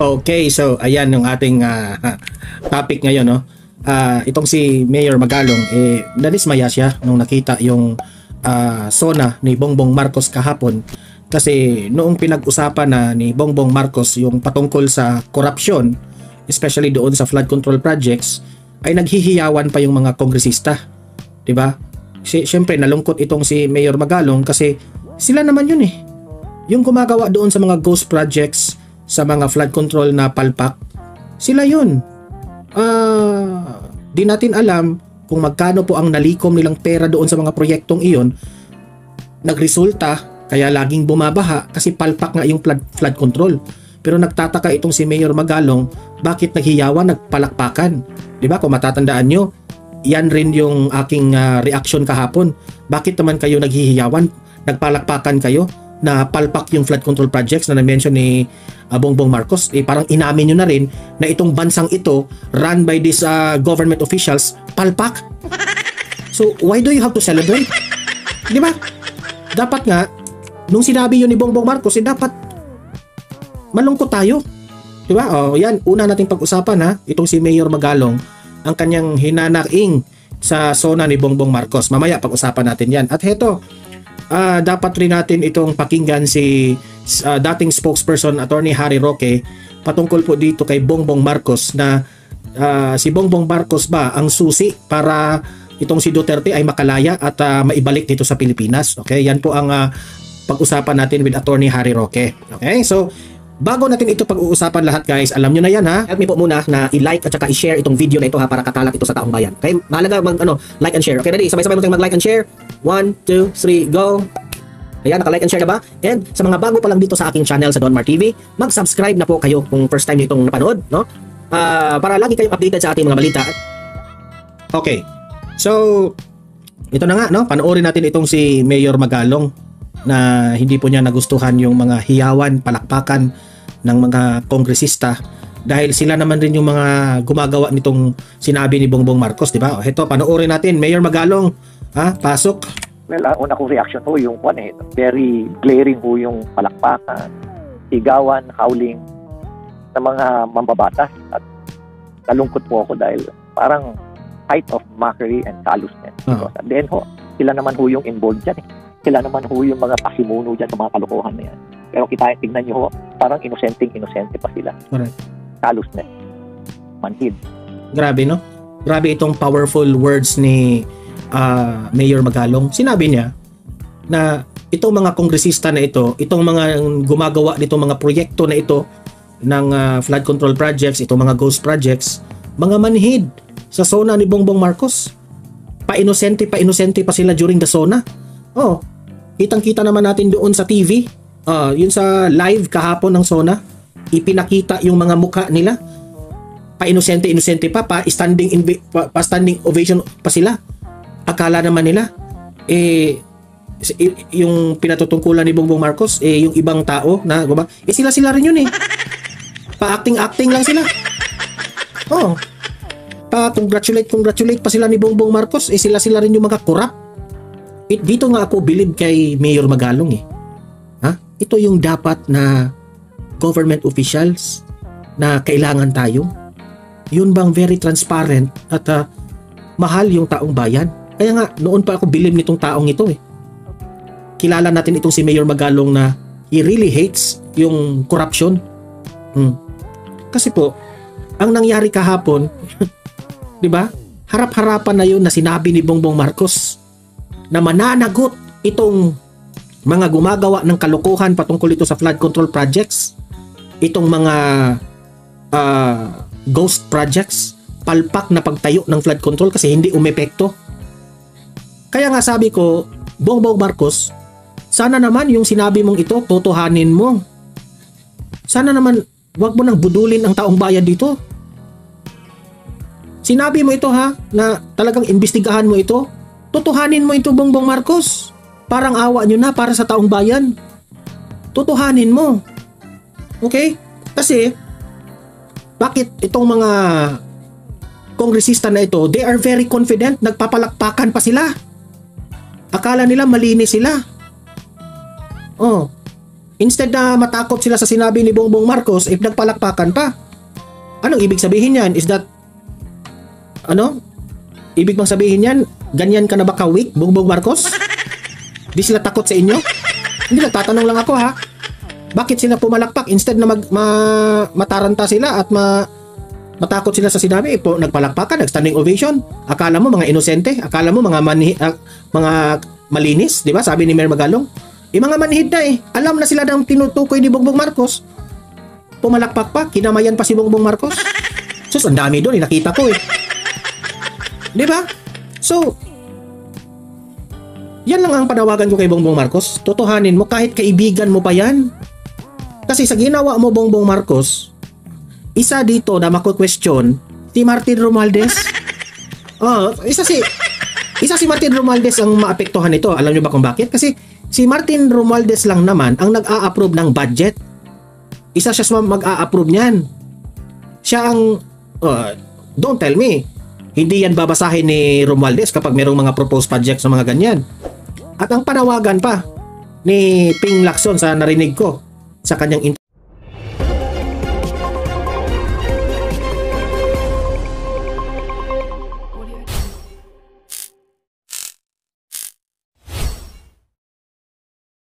Okay, so ayan yung ating topic ngayon, no. Itong si Mayor Magalong nadismaya siya nung nakita yung SONA ni Bongbong Marcos kahapon kasi noong pinag-usapan na ni Bongbong Marcos yung patungkol sa korupsyon, especially doon sa flood control projects, ay naghihiyawan pa yung mga kongresista, 'di ba? Siyempre nalungkot itong si Mayor Magalong kasi sila naman yun yung gumagawa doon sa mga ghost projects, sa mga flood control na palpak, sila yun. Di natin alam kung magkano po ang nalikom nilang pera doon sa mga proyektong iyon. Nagresulta, kaya laging bumabaha kasi palpak nga yung flood control. Pero nagtataka itong si Mayor Magalong, bakit naghiyawan, nagpalakpakan? Diba? Kung matatandaan nyo, yan rin yung aking reaction kahapon. Bakit naman kayo naghihiyawan, nagpalakpakan kayo na palpak yung flood control projects na na-mention ni Bongbong Marcos? Parang inamin nyo na rin na itong bansang ito run by these government officials, palpak. So why do you have to celebrate? Di ba? Dapat nga nung sinabi yun ni Bongbong Marcos, dapat malungkot tayo. Di ba? Yan, una nating pag-usapan itong si Mayor Magalong, ang kanyang hinanaing sa SONA ni Bongbong Marcos. Mamaya pag-usapan natin yan. At heto, dapat rin natin itong pakinggan si dating spokesperson Attorney Harry Roque patungkol po dito kay Bongbong Marcos na si Bongbong Marcos ba ang susi para itong si Duterte ay makalaya at maibalik dito sa Pilipinas. Okay, yan po ang pag-usapan natin with Attorney Harry Roque. Okay, so bago natin ito pag-uusapan lahat, guys, alam nyo na yan help me po muna na i-like at saka i-share itong video na ito para katalat ito sa taong bayan. Okay, mahalaga like and share. Okay, ready? Sabay-sabay mo tayong mag-like and share. 1, 2, 3, go! Ayan, naka-like and share na ba? And sa mga bago pa lang dito sa aking channel sa Don Mar TV, mag-subscribe na po kayo kung first time nyo itong napanood, no? Para lagi kayong updated sa ating mga balita. Okay, so ito na nga, no? Panoorin natin itong si Mayor Magalong na hindi po niya nagustuhan yung mga hiyawan, palakpakan ng mga kongresista dahil sila naman rin yung mga gumagawa nitong sinabi ni Bongbong Marcos, di ba? Ito, panoorin natin. Mayor Magalong, pasok. Well, una kong reaction ho yung very glaring ho yung palakpakan, sigawan, howling ng mga mambabatas, at nalungkot po ako dahil parang height of mockery and callousness. Because at the end ho, sila naman ho yung involved dyan Sila naman ho yung mga pasimuno dyan sa mga kalokohan na yan. Pero tignan nyo ho, parang inosente pa sila. Correct. Callousness. Manhid. Grabe, no? Grabe itong powerful words ni Mayor Magalong. Sinabi niya na itong mga kongresista na ito, itong mga gumagawa nitong mga proyekto na ito ng flood control projects, itong mga ghost projects, mga manhid sa SONA ni Bongbong Marcos. Pa-inosente pa sila during the SONA. Kitang-kita naman natin doon sa TV. Yun sa live kahapon ng SONA, ipinakita yung mga mukha nila. Pa-inosente pa standing ovation pa sila. Akala naman nila yung pinatutungkulan ni Bongbong Marcos yung ibang tao na sila rin yun pa-acting lang sila. Pa-congratulate pa sila ni Bongbong Marcos, sila rin yung mga corrupt. Dito nga ako believe kay Mayor Magalong ito yung dapat na government officials na kailangan tayo. Yun bang very transparent at mahal yung taong bayan. Kaya nga noon pa ako believe nitong taong ito Kilala natin itong si Mayor Magalong na he really hates yung corruption. Kasi po ang nangyari kahapon di ba? Harap-harapan na yun na sinabi ni Bongbong Marcos na mananagot itong mga gumagawa ng kalokohan patungkol ito sa flood control projects, itong mga ghost projects, palpak na pagtayo ng flood control kasi hindi umepekto. Kaya nga sabi ko, Bongbong Marcos, sana naman yung sinabi mong ito, totohanin mo. Sana naman, wag mo nang budulin ang taong bayan dito. Sinabi mo ito na talagang imbestigahan mo ito. Totohanin mo ito, Bongbong Marcos. Parang awa nyo na para sa taong bayan. Totohanin mo. Okay? Kasi, bakit itong mga kongresista na ito, they are very confident, nagpapalakpakan pa sila. Akala nila malinis sila. Instead na matakot sila sa sinabi ni Bongbong Marcos, if nagpalakpakan pa. Anong ibig sabihin yan? Is that, ibig bang sabihin yan, ganyan ka na ba ka-weak, Bongbong Marcos? Di sila takot sa inyo? Hindi, nagtatanong lang ako ha. Bakit sila pumalakpak instead na mataranta sila at matakot sila sa sinabi, nagpalakpakan, nag-standing ovation. Akala mo mga inosente, akala mo mga malinis, di ba? Sabi ni Mayor Magalong. Mga manhid na alam na sila ng tinutukoy ni Bongbong Marcos. Pumalakpak pa, kinamayan pa si Bongbong Marcos. Sus, ang dami doon, nakita ko di ba? So, yan lang ang panawagan ko kay Bongbong Marcos. Totohanin mo, kahit kaibigan mo pa yan. Kasi sa ginawa mo, Bongbong Marcos, isa dito na mako-question, si Martin Romualdez. Isa si Martin Romualdez ang maapektuhan nito. Alam niyo ba kung bakit? Kasi si Martin Romualdez lang naman ang nag-a-approve ng budget. Isa siya sa mag-a-approve niyan. Siya ang, don't tell me, hindi yan babasahin ni Romualdez kapag merong mga proposed projects sa mga ganyan. At ang panawagan pa ni Ping Lacson sa narinig ko sa kanyang